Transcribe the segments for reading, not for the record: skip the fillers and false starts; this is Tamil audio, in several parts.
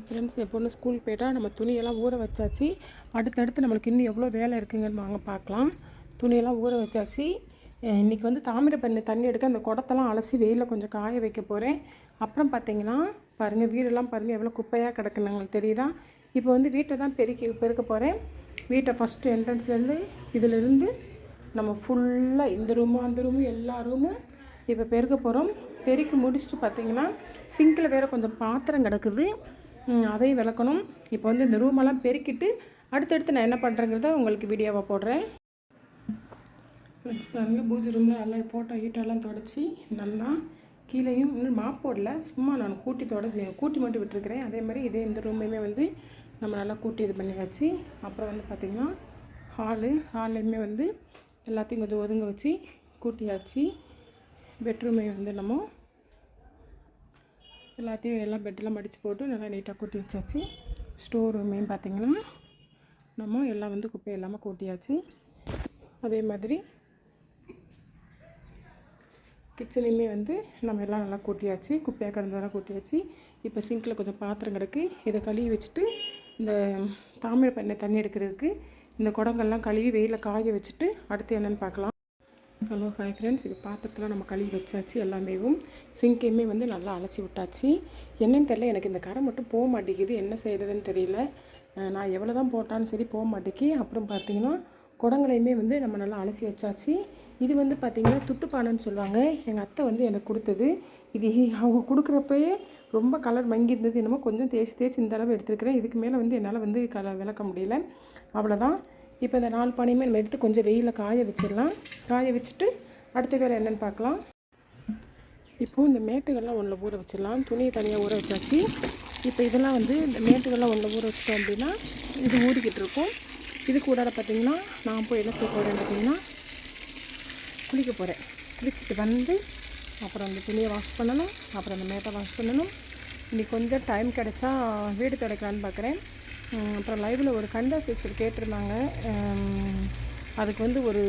ஃப்ரெண்ட்ஸ், என் பொண்ணு ஸ்கூலுக்கு போயிட்டா நம்ம துணியெல்லாம் ஊற வச்சாச்சு. அடுத்தடுத்து நம்மளுக்கு இன்னும் எவ்வளோ வேலை இருக்குங்கன்னு வாங்க பார்க்கலாம். துணியெல்லாம் ஊற வச்சாச்சு. இன்றைக்கி வந்து தாமிரபரணி தண்ணி எடுக்க அந்த குடத்தெல்லாம் அலசி வெயிலில் கொஞ்சம் காய வைக்க போகிறேன். அப்புறம் பார்த்தீங்கன்னா பாருங்கள், வீடெல்லாம் பாருங்கள் எவ்வளோ குப்பையாக கிடக்குன்னு உங்களுக்கு தெரியுதா? இப்போ வந்து வீட்டை தான் பெருக்க போகிறேன். வீட்டை ஃபஸ்ட்டு என்ட்ரன்ஸ்லேருந்து இதிலிருந்து நம்ம ஃபுல்லாக இந்த ரூமு அந்த ரூமு எல்லா ரூமும் இப்போ பெருக்க போகிறோம். பெருக்கி முடிச்சுட்டு பார்த்திங்கன்னா சிங்கில் வேறு கொஞ்சம் பாத்திரம் கிடக்குது, அதையும் விளக்கணும். இப்போ வந்து இந்த ரூமெல்லாம் பெருக்கிட்டு அடுத்தடுத்து நான் என்ன பண்ணுறேங்கிறத உங்களுக்கு வீடியோவாக போடுறேன். ஃப்ரெண்ட்ஸ் பாருங்கள், பூஜை ரூமில் நல்லா போட்டோ ஹீட்டெல்லாம் தொடச்சி நல்லா கீழேயும் இன்னும் மாப் போடல, சும்மா நான் கூட்டி மட்டும் விட்டுருக்கிறேன். அதே மாதிரி இந்த ரூமையுமே வந்து நம்ம நல்லா கூட்டி இது பண்ணியாச்சு. அப்புறம் வந்து பார்த்திங்கன்னா ஹால்லையுமே வந்து எல்லாத்தையும் கொஞ்சம் ஒதுங்க வச்சு கூட்டியாச்சு. பெட்ரூமை வந்து நம்ம எல்லாத்தையும் எல்லாம் பெட்டெல்லாம் மடித்து போட்டு நல்லா நீட்டாக கூட்டி வச்சாச்சு. ஸ்டோர் ரூமையும் பார்த்திங்கன்னா நம்ம எல்லாம் வந்து குப்பை இல்லாமல் கூட்டியாச்சு. அதே மாதிரி கிச்சனையுமே வந்து நம்ம எல்லாம் நல்லா கூட்டியாச்சு. குப்பையாக கிடந்ததெல்லாம் கூட்டியாச்சு. இப்போ சிங்கில் கொஞ்சம் பாத்திரம் கிடக்கு, இதை கழுவி வச்சுட்டு இந்த தாமிரபரணி தண்ணி எடுக்கிறதுக்கு இந்த குடங்கள்லாம் கழுவி வெயிலில் காய வச்சுட்டு அடுத்து என்னென்னு பார்க்கலாம். ஹலோ ஹாய் ஃப்ரெண்ட்ஸ், இது பாத்திரத்தில் நம்ம கழுவி வச்சாச்சு. எல்லாமேவும் சிங்கையுமே வந்து நல்லா அலசி விட்டாச்சு. என்னன்னு தெரியல, எனக்கு இந்த கரை மட்டும் போக மாட்டேங்குது, என்ன செய்கிறதுன்னு தெரியல. நான் எவ்வளோ தான் போட்டாலும் சரி போக மாட்டேங்கி. அப்புறம் பார்த்திங்கன்னா குடங்களையுமே வந்து நம்ம நல்லா அலசி வச்சாச்சு. இது வந்து பார்த்திங்கன்னா துட்டுப்பானைன்னு சொல்லுவாங்க. எங்கள் அத்தை வந்து எனக்கு கொடுத்தது. இது அவங்க கொடுக்குறப்பயே ரொம்ப கலர் மங்கியிருந்தது. என்னமோ கொஞ்சம் தேய்ச்சி இந்த அளவு எடுத்துருக்கிறேன். இதுக்கு மேலே வந்து என்னால் வந்து விளக்க முடியல. அவ்வளோதான். இப்போ இந்த 4 பானையுமே நம்ம எடுத்து கொஞ்சம் வெயிலில் காய வச்சிடலாம். காய வச்சுட்டு அடுத்த வேலை என்னென்னு பார்க்கலாம். இப்போது இந்த மேட்டுகள்லாம் ஒன்றில் ஊற வச்சிடலாம். துணியை தனியாக ஊற வச்சாச்சு. இப்போ இதெல்லாம் வந்து இந்த மேட்டுகள்லாம் ஒன்றில் ஊற வச்சிட்டோம் அப்படின்னா இது ஊறிக்கிட்டு இருக்கும். இது கூட பார்த்திங்கன்னா நான் போய் என்ன செய்ய போகிறேன் பார்த்திங்கன்னா குளிக்க போகிறேன். குளிச்சுட்டு வந்து அப்புறம் அந்த துணியை வாஷ் பண்ணணும், அப்புறம் அந்த மேட்டை வாஷ் பண்ணணும். இன்றைக்கி கொஞ்சம் டைம் கிடச்சா வீடு துடைக்கலான்னு பார்க்குறேன். அப்புறம் லைவில் ஒரு கண்டா சிஸ்டர் கேட்டிருந்தாங்க, அதுக்கு வந்து ஒரு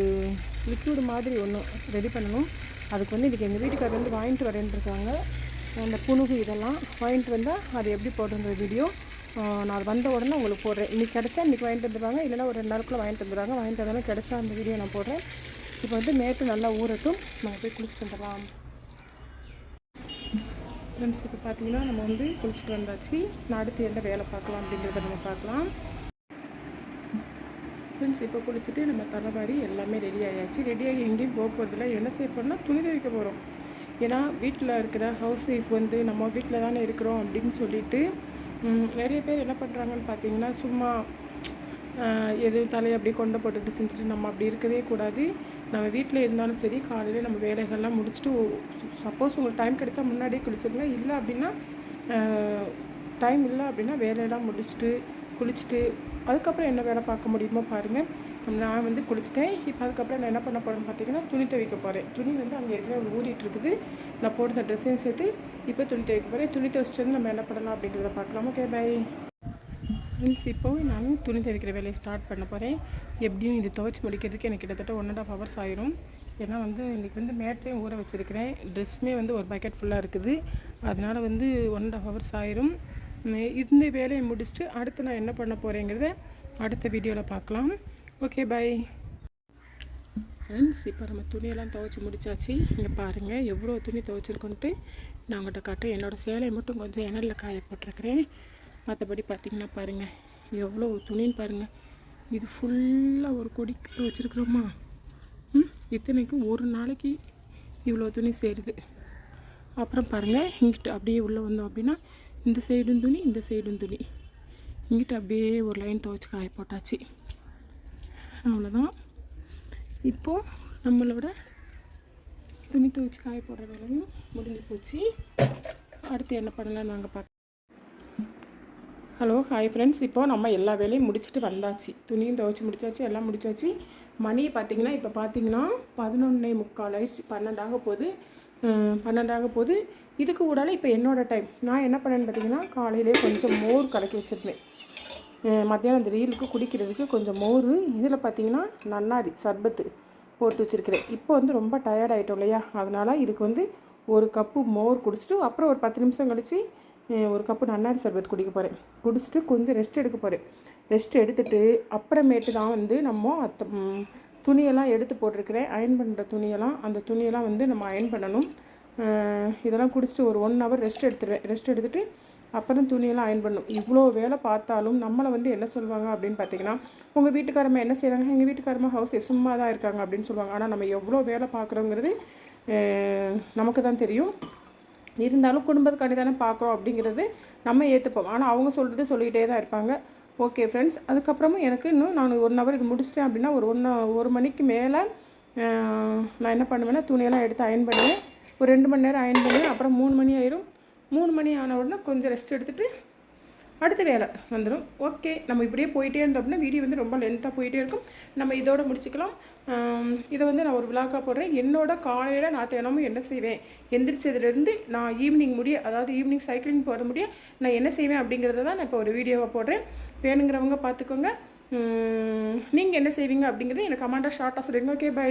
லிக்விட் மாதிரி ஒன்று ரெடி பண்ணணும். அதுக்கு வந்து இன்றைக்கி எங்கள் வீட்டுக்காரர் வந்து வாங்கிட்டு வரேன்ருக்காங்க. அந்த புணுகு இதெல்லாம் வாங்கிட்டு வந்தால் அது எப்படி போடுற வீடியோ நான் அது வந்த உடனே உங்களுக்கு போடுறேன். இன்றைக்கி கிடச்சா இன்றைக்கி வாங்கிட்டு வந்துடுவாங்க, இல்லைனா ஒரு 2 நாளுக்குள்ளே வாங்கிட்டு வந்துடுவாங்க. வாங்கிட்டு வந்தாலும் கிடச்சா அந்த வீடியோ நான் போடுறேன். இப்போ வந்து மேட்டு நல்லா ஊறட்டும், நம்ம போய் குளிச்சுட்டு வந்துடலாம். ஃப்ரெண்ட்ஸ், இப்போ பார்த்திங்கன்னா நம்ம வந்து குளிச்சுட்டு வந்தாச்சு. நான் அடுத்து என்ன வேலை பார்க்கலாம் அப்படிங்கிறத நம்ம பார்க்கலாம். ஃப்ரெண்ட்ஸ், இப்போ குளிச்சுட்டு நம்ம தலைவாரி எல்லாமே ரெடி ஆகியாச்சு. ரெடியாகி எங்கேயும் போக போகிறதில்ல. என்ன செய்ய போகிறோம்னா துணி துவைக்க போகிறோம். ஏன்னா வீட்டில் இருக்கிற ஹவுஸ் ஒய்ஃப் வந்து நம்ம வீட்டில் தானே இருக்கிறோம் அப்படின்னு சொல்லிட்டு நிறைய பேர் என்ன பண்ணுறாங்கன்னு பார்த்தீங்கன்னா சும்மா எதுவும் தலையை அப்படியே கொண்டை போட்டுக்கிட்டு செஞ்சுட்டு நம்ம அப்படி இருக்கவே கூடாது. நம்ம வீட்டில் இருந்தாலும் சரி காலையில் நம்ம வேலைகள்லாம் முடிச்சுட்டு சப்போஸ் உங்களுக்கு டைம் கிடைச்சா முன்னாடியே குளிச்சிருங்க. இல்லை அப்படின்னா டைம் இல்லை அப்படின்னா வேலையெல்லாம் முடிச்சுட்டு குளிச்சுட்டு அதுக்கப்புறம் என்ன வேலை பார்க்க முடியுமோ பாருங்கள். நான் வந்து குளிச்சிட்டேன். இப்போ அதுக்கப்புறம் நான் என்ன பண்ண போகிறேன்னு பார்த்தீங்கன்னா துணி துவைக்க போகிறேன். துணி வந்து அங்கே ஏற்கனவே ஊறிட்டு இருக்குது. நான் போடுற ட்ரெஸ்ஸையும் சேர்த்து இப்போ துணி துவைக்க போகிறேன். துணி துவைச்சிட்டு நம்ம என்ன பண்ணலாம் அப்படிங்கிறத பார்க்கலாம். Okay bye friends. இப்போது நான் துணி துவைக்கிற வேலையை ஸ்டார்ட் பண்ண போகிறேன். எப்படியும் இது துவைச்சி முடிக்கிறதுக்கு எனக்கு கிட்டத்தட்ட 1.5 hours ஆயிரும். ஏன்னா வந்து இன்றைக்கி வந்து மேட்டையும் ஊற வச்சுருக்கிறேன். ட்ரெஸ்ஸுமே வந்து ஒரு பக்கெட் ஃபுல்லாக இருக்குது. அதனால் வந்து 1.5 hours ஆயிரும். இந்த வேலையை முடிச்சுட்டு அடுத்து நான் என்ன பண்ண போகிறேங்கிறத அடுத்த வீடியோவில் பார்க்கலாம். Okay bye friends. இப்போ நம்ம துணியெல்லாம் துவைச்சி முடிச்சாச்சு. இங்கே பாருங்கள் எவ்வளோ துணி துவைச்சிருக்கோன்ட்டு நான் உங்கள்கிட்ட காட்டுறேன். என்னோடய சேலையை மட்டும் கொஞ்சம் எண்ணெயில் காய போட்டிருக்கிறேன். மற்றபடி பார்த்திங்கன்னா பாருங்கள் எவ்வளோ துணின்னு பாருங்கள். இது ஃபுல்லாக ஒரு கொடி துவைச்சிருக்கிறோமா. இத்தனைக்கும் ஒரு நாளைக்கு இவ்வளோ துணி சேருது. அப்புறம் பாருங்கள் இங்கிட்டு அப்படியே உள்ளே வந்தோம் அப்படின்னா இந்த சைடும் துணி இந்த சைடும் துணி. இங்கிட்ட அப்படியே ஒரு லைன் துவைச்சி காய போட்டாச்சு. அவ்வளோதான். இப்போது நம்மளோட துணி துவைச்சி காய போடுற வேலையும் முடிஞ்சு போச்சு. அடுத்து என்ன பண்ணலான்னு நாங்கள் பார்க்க. Hello hi friends. இப்போது நம்ம எல்லா வேலையும் முடிச்சுட்டு வந்தாச்சு. துணியும் துவைச்சி முடிச்சாச்சு, எல்லாம் முடிச்சாச்சு. மணி பார்த்திங்கன்னா இப்போ பார்த்திங்கன்னா 11:45 ஆயிடுச்சு. 12 ஆக போகுது. இதுக்கு கூடால இப்போ என்னோடய டைம். நான் என்ன பண்ணேன்னு பார்த்திங்கன்னா காலையிலே கொஞ்சம் மோர் கலக்கி வச்சுருந்தேன். மத்தியானம் இந்த வெயிலுக்கு குடிக்கிறதுக்கு கொஞ்சம் மோர். இதில் பார்த்திங்கன்னா நன்னாரி சர்பத்து போட்டு வச்சுருக்கிறேன். இப்போ வந்து ரொம்ப டயர்ட் ஆகிட்டோம் இல்லையா, அதனால் இதுக்கு வந்து 1 கப்பு மோர் குடிச்சிட்டு அப்புறம் ஒரு 10 நிமிஷம் கழித்து ஒரு கப்பு நன்னாரி சர்பத் குடிக்க போகிறேன். குடிச்சிட்டு கொஞ்சம் ரெஸ்ட் எடுக்க போகிறேன். ரெஸ்ட் எடுத்துகிட்டு அப்புறமேட்டு தான் வந்து நம்ம துணியெல்லாம் எடுத்து போட்டிருக்கிறேன். அயர்ன் பண்ணுற துணியெல்லாம், அந்த துணியெல்லாம் வந்து நம்ம அயர்ன் பண்ணணும். இதெல்லாம் குடிச்சிட்டு ஒரு 1 ஹவர் ரெஸ்ட் எடுத்துடுவேன். ரெஸ்ட் எடுத்துகிட்டு அப்புறம் துணியெல்லாம் அயர்ன் பண்ணணும். இவ்வளோ வேலை பார்த்தாலும் நம்மளை வந்து என்ன சொல்லுவாங்க அப்படின்னு பார்த்தீங்கன்னா, உங்கள் வீட்டுக்காரம்மா என்ன செய்கிறாங்க, எங்கள் வீட்டுக்காரம்மா ஹவுஸ் சும்மா தான் இருக்காங்க அப்படின்னு சொல்லுவாங்க. ஆனால் நம்ம எவ்வளோ வேலை பார்க்குறோங்கிறது நமக்கு தான் தெரியும். இருந்தாலும் குடும்பத்துக்காண்டி தானே பார்க்குறோம் அப்படிங்கிறது நம்ம ஏற்றுப்போம். ஆனால் அவங்க சொல்கிறது சொல்லிக்கிட்டே தான் இருப்பாங்க. ஓகே ஃப்ரெண்ட்ஸ், அதுக்கப்புறமும் எனக்கு இன்னும் நான் 1 ஹவர் இது முடிச்சிட்டேன் அப்படின்னா ஒரு 1 மணிக்கு மேலே நான் என்ன பண்ணுவேன்னா துணியெல்லாம் எடுத்து அயர்ன் பண்ணுவேன். ஒரு 2 மணி நேரம் அயர்ன் பண்ணுவேன். அப்புறம் 3 மணி ஆயிரும். 3 மணி ஆன உடனே கொஞ்சம் ரெஸ்ட் எடுத்துகிட்டு அடுத்த வேலை வந்துடும். ஓகே, நம்ம இப்படியே போயிட்டே இருந்தோம் அப்படின்னா வீடியோ வந்து ரொம்ப லென்த்தாக போயிட்டே இருக்கும். நம்ம இதோட முடிச்சுக்கலாம். இதை வந்து நான் ஒரு விளாக்காக போடுறேன். என்னோட காலையில் நான் தினமும் என்ன செய்வேன், எந்திரிச்சதுலேருந்து நான் ஈவினிங் முடிய, அதாவது ஈவினிங் சைக்கிளிங் போகிற முடிய நான் என்ன செய்வேன் அப்படிங்கிறத தான் நான் இப்போ ஒரு வீடியோவாக போடுறேன். வேணுங்கிறவங்க பார்த்துக்கோங்க. நீங்கள் என்ன செய்வீங்க அப்படிங்கிறத எனக்கு கமெண்ட்டாக ஷார்ட்டாக சொல்லிடுங்க. Okay, by.